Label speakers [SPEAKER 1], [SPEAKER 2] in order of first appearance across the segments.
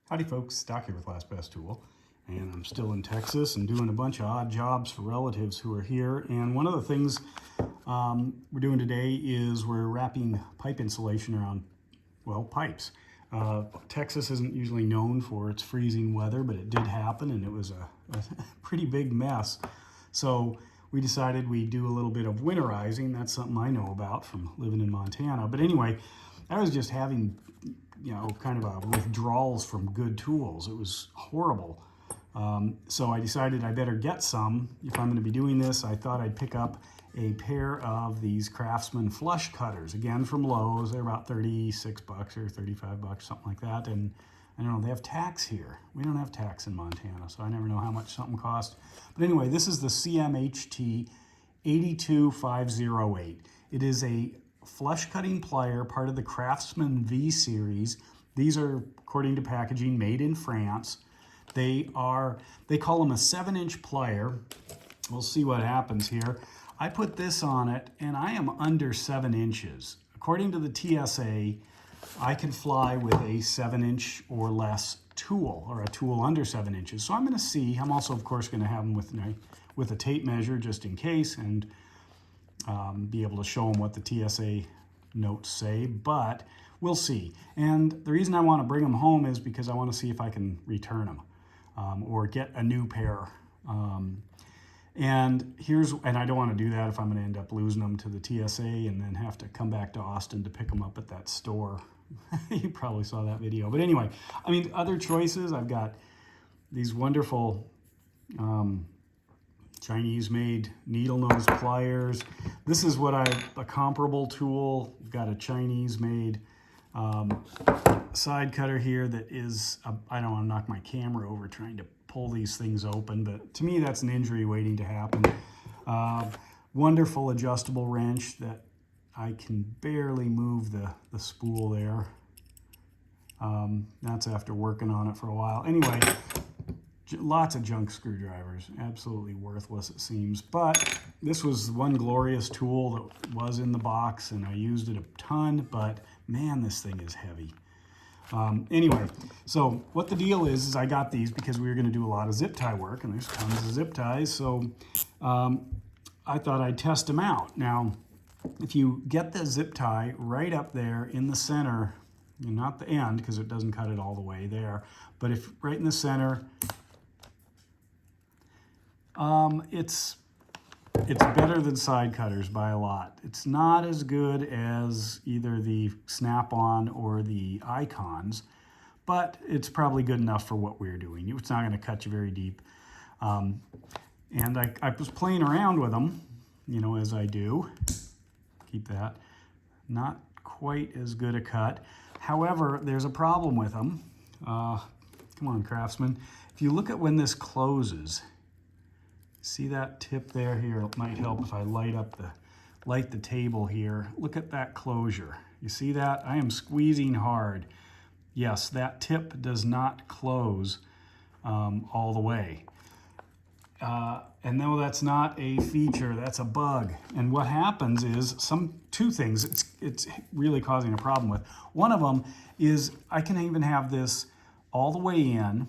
[SPEAKER 1] Howdy folks, Stock here with Last Best Tool, and I'm still in Texas and doing a bunch of odd jobs for relatives who are here. And one of the things we're doing today is we're wrapping pipe insulation around, well, pipes. Texas isn't usually known for its freezing weather, but it did happen, and it was a pretty big mess. So we decided we'd do a little bit of winterizing. That's something I know about from living in Montana. But anyway, I was just having kind of a withdrawals from good tools. It was horrible. So I decided I better get some. If I'm going to be doing this, I thought I'd pick up a pair of these Craftsman flush cutters, again from Lowe's. They're about 36 bucks or 35 bucks, something like that. And I don't know, they have tax here. We don't have tax in Montana, so I never know how much something costs. But anyway, this is the CMHT 82508. It is a flush cutting plier, part of the Craftsman V-Series. These are, according to packaging, made in France. They call them a 7-inch plier. We'll see what happens here. I put this on it and I am under 7 inches. According to the TSA, I can fly with a 7-inch or less tool, or a tool under 7 inches. So I'm going to see. I'm also, of course, going to have them with a tape measure just in case, and be able to show them what the TSA notes say, but we'll see. And the reason I want to bring them home is because I want to see if I can return them or get a new pair. And I don't want to do that if I'm going to end up losing them to the TSA and then have to come back to Austin to pick them up at that store. You probably saw that video. But anyway, I mean, other choices, I've got these wonderful Chinese-made needle nose pliers. This is a comparable tool. We've got a Chinese-made side cutter here that is, I don't want to knock my camera over trying to pull these things open, but to me that's an injury waiting to happen. Wonderful adjustable wrench that I can barely move the spool there. That's after working on it for a while. Anyway, lots of junk screwdrivers, absolutely worthless it seems, but this was one glorious tool that was in the box and I used it a ton, but man, this thing is heavy. Anyway, so what the deal is I got these because we were going to do a lot of zip tie work, and there's tons of zip ties, so I thought I'd test them out. Now, if you get the zip tie right up there in the center, and not the end because it doesn't cut it all the way there, but if right in the center, it's better than side cutters by a lot. It's not as good as either the Snap-on or the Icons, but it's probably good enough for what we're doing. It's not going to cut you very deep. And I was playing around with them, as I do. Keep that. Not quite as good a cut. However, there's a problem with them. Come on, Craftsman. If you look at when this closes, see that tip there? Here, it might help if I light the table here. Look at that closure. You see that? I am squeezing hard. Yes, that tip does not close all the way. And no, that's not a feature, that's a bug. And what happens is two things it's really causing a problem with. One of them is I can even have this all the way in,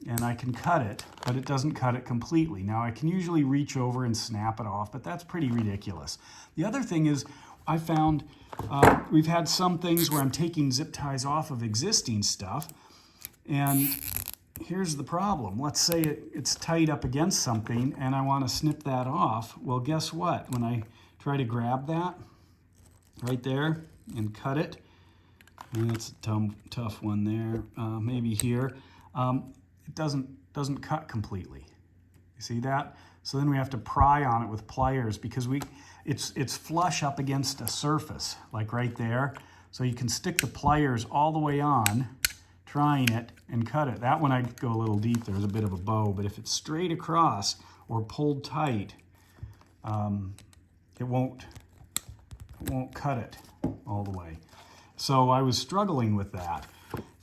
[SPEAKER 1] and I can cut it, but it doesn't cut it completely. Now, I can usually reach over and snap it off, but that's pretty ridiculous. The other thing is I found we've had some things where I'm taking zip ties off of existing stuff, and here's the problem. Let's say it's tight up against something, and I want to snip that off. Well, guess what? When I try to grab that right there and cut it, and it's a tough one there, maybe here, it doesn't cut completely. You see that? So then we have to pry on it with pliers because it's flush up against a surface, like right there. So you can stick the pliers all the way on, trying it, and cut it. That one I'd go a little deep. There's a bit of a bow, but if it's straight across or pulled tight, it won't cut it all the way. So I was struggling with that,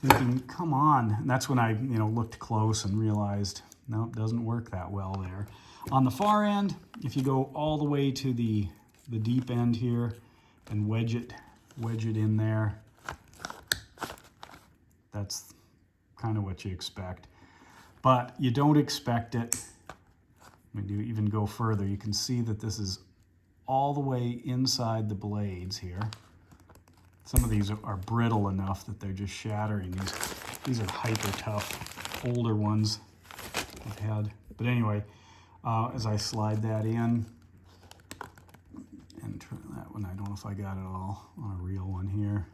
[SPEAKER 1] thinking, come on. And that's when I looked close and realized, no, it doesn't work that well there. On the far end, if you go all the way to the deep end here and wedge it in there, that's kind of what you expect. But you don't expect it. When you even go further, you can see that this is all the way inside the blades here. Some of these are brittle enough that they're just shattering. These are hyper tough, older ones I've had. But anyway, as I slide that in, and try that one, I don't know if I got it all on a real one here,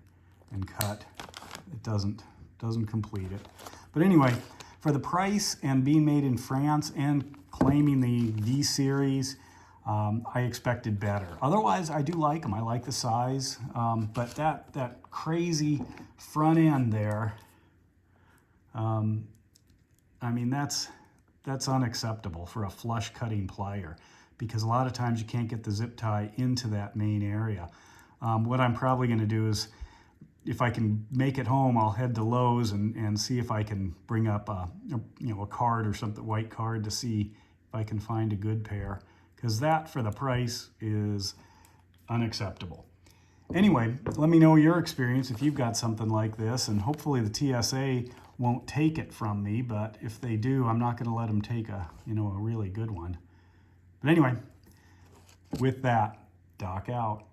[SPEAKER 1] and cut, it doesn't complete it. But anyway, for the price and being made in France and claiming the V-Series, I expected better. Otherwise, I do like them. I like the size, but that crazy front end there, I mean, that's unacceptable for a flush cutting plier, because a lot of times you can't get the zip tie into that main area. What I'm probably going to do is, if I can make it home, I'll head to Lowe's and see if I can bring up a card or something, white card, to see if I can find a good pair, because that for the price is unacceptable. Anyway, let me know your experience if you've got something like this, and hopefully the TSA won't take it from me, but if they do, I'm not going to let them take a really good one. But anyway, with that, Doc out.